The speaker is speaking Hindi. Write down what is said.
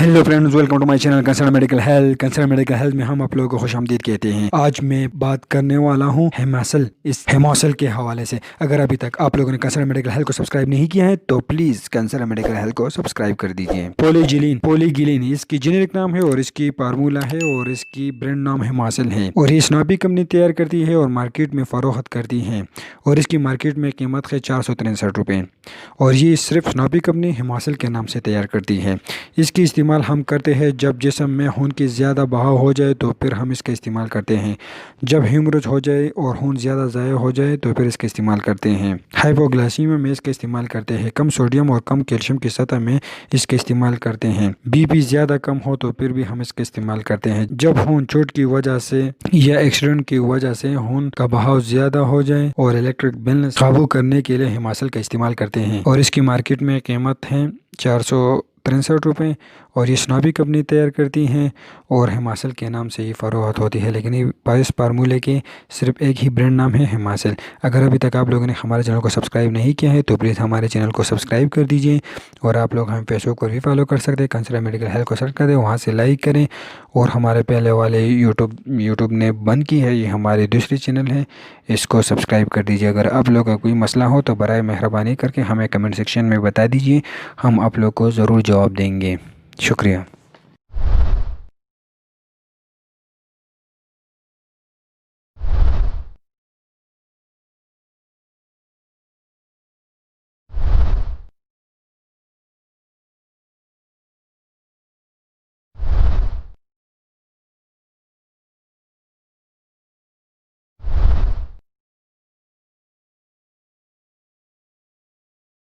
Hello friends, welcome to my channel concern medical health. Concern medical health में हम आप लोगों को खुशामदीद कहते हैं। आज मैं बात करने वाला हूं हेमासल के हवाले से। अगर अभी तक आप लोगों ने कंसर्न मेडिकल हेल्थ को सब्सक्राइब नहीं किया है तो प्लीज़ कंसर्न मेडिकल हेल्थ को सब्सक्राइब कर दीजिए। पोलीगिलिन इसकी जेनेरिक नाम है और इसकी फार्मूला है और इसकी ब्रांड नाम हेमासल है और ये स्नॉबी कंपनी तैयार करती है और मार्केट में फ़रोख्त करती है और इसकी मार्केट में कीमत है 463 रुपये और ये सिर्फ स्नॉबी कंपनी हेमासल के नाम से तैयार करती है। इसकी इस्तेमाल हम करते हैं जब जिस्म में खून की ज़्यादा बहाव हो जाए तो फिर हम इसका इस्तेमाल करते हैं। जब हेमरेज हो जाए और खून ज़्यादा ज़ाया हो जाए तो फिर इसका इस्तेमाल करते हैं। हाइपोग्लाइसीमिया में इसका इस्तेमाल करते हैं। कम सोडियम और कम कैल्शियम की सतह में इसका इस्तेमाल करते हैं। बीपी ज़्यादा कम हो तो फिर भी हम इसका इस्तेमाल करते हैं। जब खून चोट की वजह से या एक्सीडेंट की वजह से खून का बहाव ज़्यादा हो जाए और इलेक्ट्रिक बैलेंस काबू करने के लिए हेमासल का इस्तेमाल करते हैं और इसकी मार्केट में कीमत है 463 रुपये और ये स्नॉबी कंपनी तैयार करती हैं और हेमासल के नाम से ये फ़रोख्त होती है। लेकिन इस फार्मूले के सिर्फ एक ही ब्रांड नाम है हेमासल। अगर अभी तक आप लोगों ने हमारे चैनल को सब्सक्राइब नहीं किया है तो प्लीज़ हमारे चैनल को सब्सक्राइब कर दीजिए और आप लोग हम फेसबुक पर भी फॉलो कर सकते हैं। कंसर्न मेडिकल हेल्थ को सर्च कर दें, वहाँ से लाइक करें और हमारे पहले वाले यूट्यूब ने बंद की है, ये हमारी दूसरी चैनल है, इसको सब्सक्राइब कर दीजिए। अगर आप लोग का कोई मसला हो तो बराए मेहरबानी करके हमें कमेंट सेक्शन में बता दीजिए, हम आप लोग को ज़रूर जवाब देंगे। शुक्रिया।